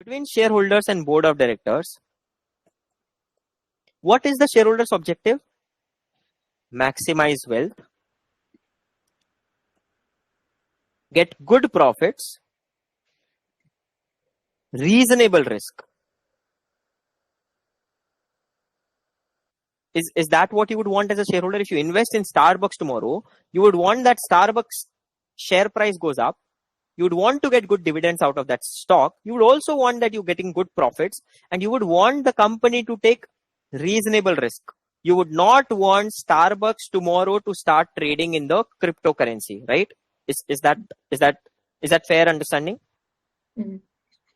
between shareholders and board of directors, what is the shareholders' objective? Maximize wealth, get good profits, reasonable risk. Is that what you would want as a shareholder? If you invest in Starbucks tomorrow, you would want that Starbucks share price goes up. You would want to get good dividends out of that stock. You would also want that you're getting good profits, and you would want the company to take reasonable risk. You would not want Starbucks tomorrow to start trading in the cryptocurrency, right? Is that fair understanding? Mhm.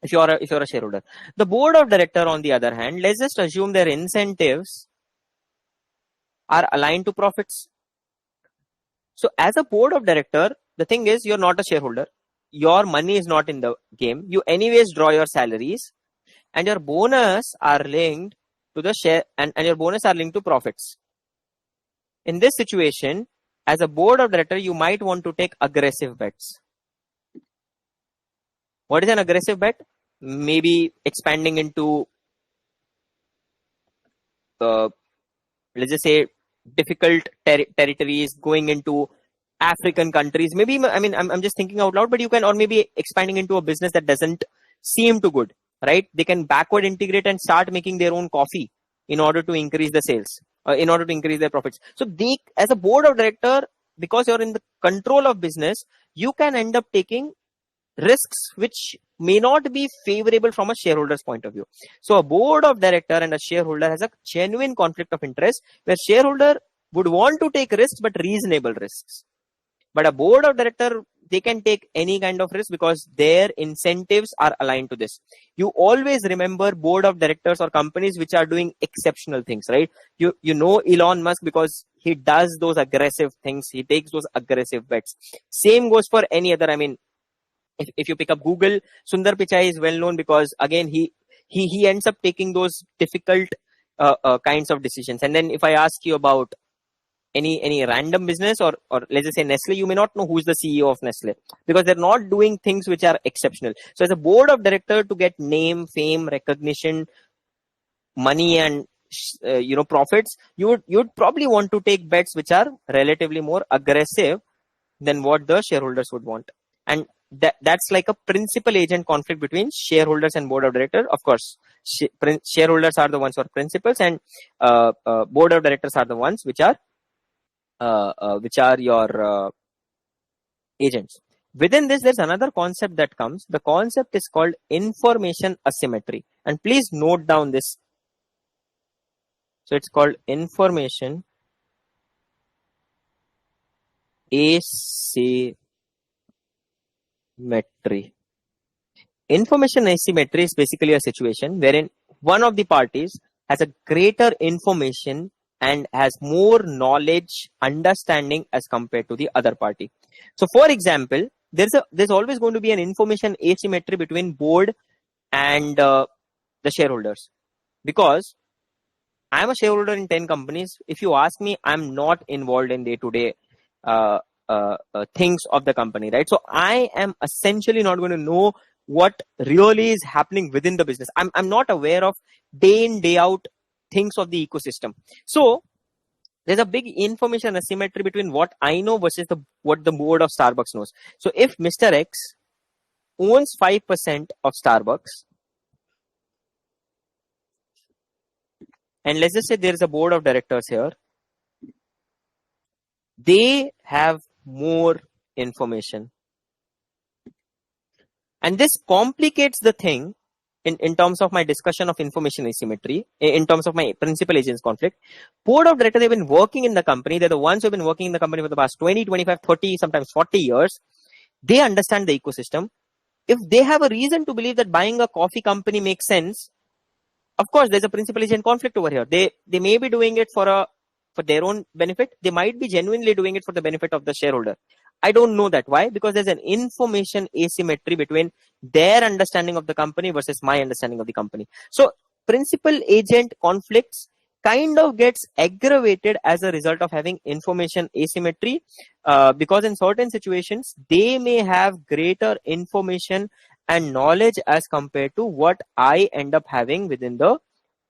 If you're a shareholder. The board of director, on the other hand, let's just assume their incentives are aligned to profits. So as a board of director, the thing is, you're not a shareholder. Your money is not in the game. You anyways draw your salaries, and your bonus are linked to the share, and your bonus are linked to profits. In this situation, as a board of director, you might want to take aggressive bets. What is an aggressive bet? Maybe expanding into, let's just say, difficult territories, going into African countries. Maybe, I mean, I'm just thinking out loud, but you can, or maybe expanding into a business that doesn't seem too good, right? They can backward integrate and start making their own coffee in order to increase the sales, in order to increase their profits. So they, as a board of director, because you're in the control of business, you can end up taking risks which may not be favorable from a shareholder's point of view. So a board of director and a shareholder has a genuine conflict of interest, where shareholder would want to take risks, but reasonable risks. But a board of director, they can take any kind of risk because their incentives are aligned to this. You always remember board of directors or companies which are doing exceptional things, right? You know Elon Musk because he does those aggressive things. He takes those aggressive bets. Same goes for any other. I mean, if you pick up Google, Sundar Pichai is well known because again he ends up taking those difficult kinds of decisions. And then if I ask you about any random business, or let's just say Nestle, you may not know who's the CEO of Nestle because they're not doing things which are exceptional. So as a board of director, to get name, fame, recognition, money, and profits, you'd probably want to take bets which are relatively more aggressive than what the shareholders would want. And that's like a principal agent conflict between shareholders and board of directors. Of course, shareholders are the ones who are principals, and board of directors are the ones which are your agents. Within this, there's another concept that comes. The concept is called information asymmetry. And please note down this. So it's called information asymmetry. Information asymmetry is basically a situation wherein one of the parties has a greater information and has more knowledge, understanding as compared to the other party. So for example, there's always going to be an information asymmetry between board and the shareholders, because I'm a shareholder in 10 companies. If you ask me, I'm not involved in day-to-day things of the company, right? So I am essentially not going to know what really is happening within the business. I'm not aware of day in, day out things of the ecosystem. So there's a big information asymmetry between what I know versus what the board of Starbucks knows. So if Mr. X owns 5% of Starbucks, and let's just say there is a board of directors here, they have more information. And this complicates the thing in terms of my discussion of information asymmetry, in terms of my principal agents conflict. Board of directors, they've been working in the company. They're the ones who've been working in the company for the past 20, 25, 30, sometimes 40 years. They understand the ecosystem. If they have a reason to believe that buying a coffee company makes sense, of course, there's a principal agent conflict over here. They may be doing it for their own benefit. They might be genuinely doing it for the benefit of the shareholder. I don't know that. Why? Because there's an information asymmetry between their understanding of the company versus my understanding of the company. So principal agent conflicts kind of gets aggravated as a result of having information asymmetry, because in certain situations, they may have greater information and knowledge as compared to what I end up having within the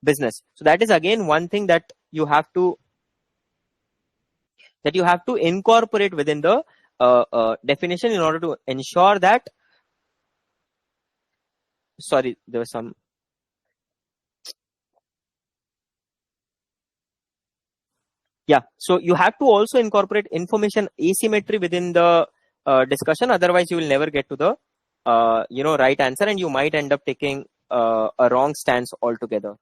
business. So that is again one thing that you have to incorporate within the definition in order to ensure that, sorry, there was some, yeah, so you have to also incorporate information asymmetry within the discussion. Otherwise you will never get to the right answer, and you might end up taking a wrong stance altogether.